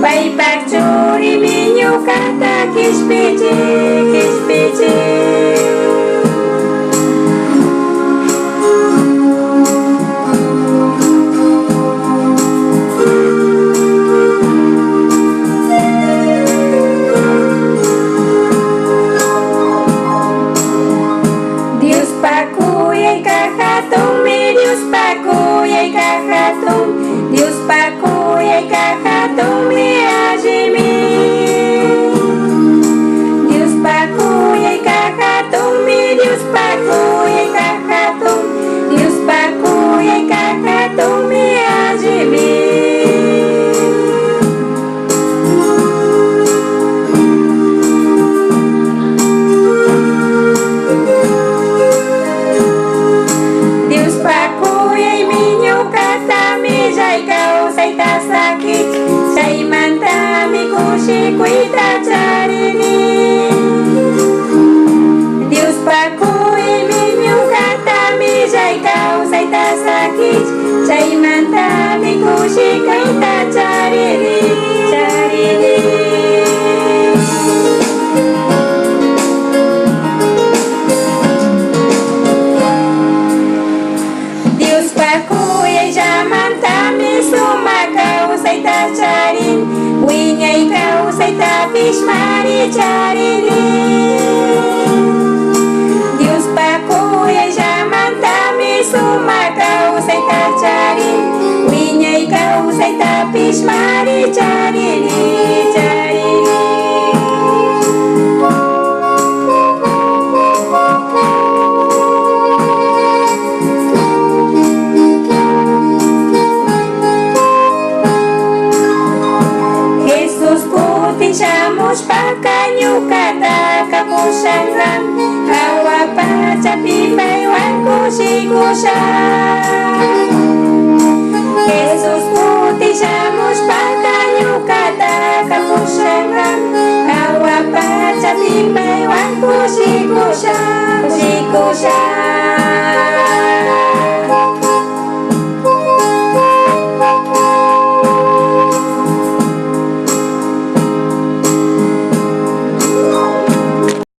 Paypak churimi ñuqata qishpichi Diospa kuyayqa hatunmi Diospa kuyayqa hatun Diospa kuyayqa hatunmi allimi Diospa kuyayqa hatunmi Diospa kuyayqa hatun Diospa kuyayqa hatunmi allimi Diospa kuyaymi ñuqata millay kawsayta sakit chaymantami kushikuyta charini Diospa kuyaymi ñuqata millay kawsayta sakit chaymantami kushikuyta charini Diospa kuyayllamantammi sumaq kawsayta charin wiñay kawsaytapish mari charini Diospa kuyayllamantammi sumaq kawsayta charin wiñay kawsaytapish mari charini Jesus kutishamushpaqa ñuqata kapushanran hawa pachapi paywan kushikushan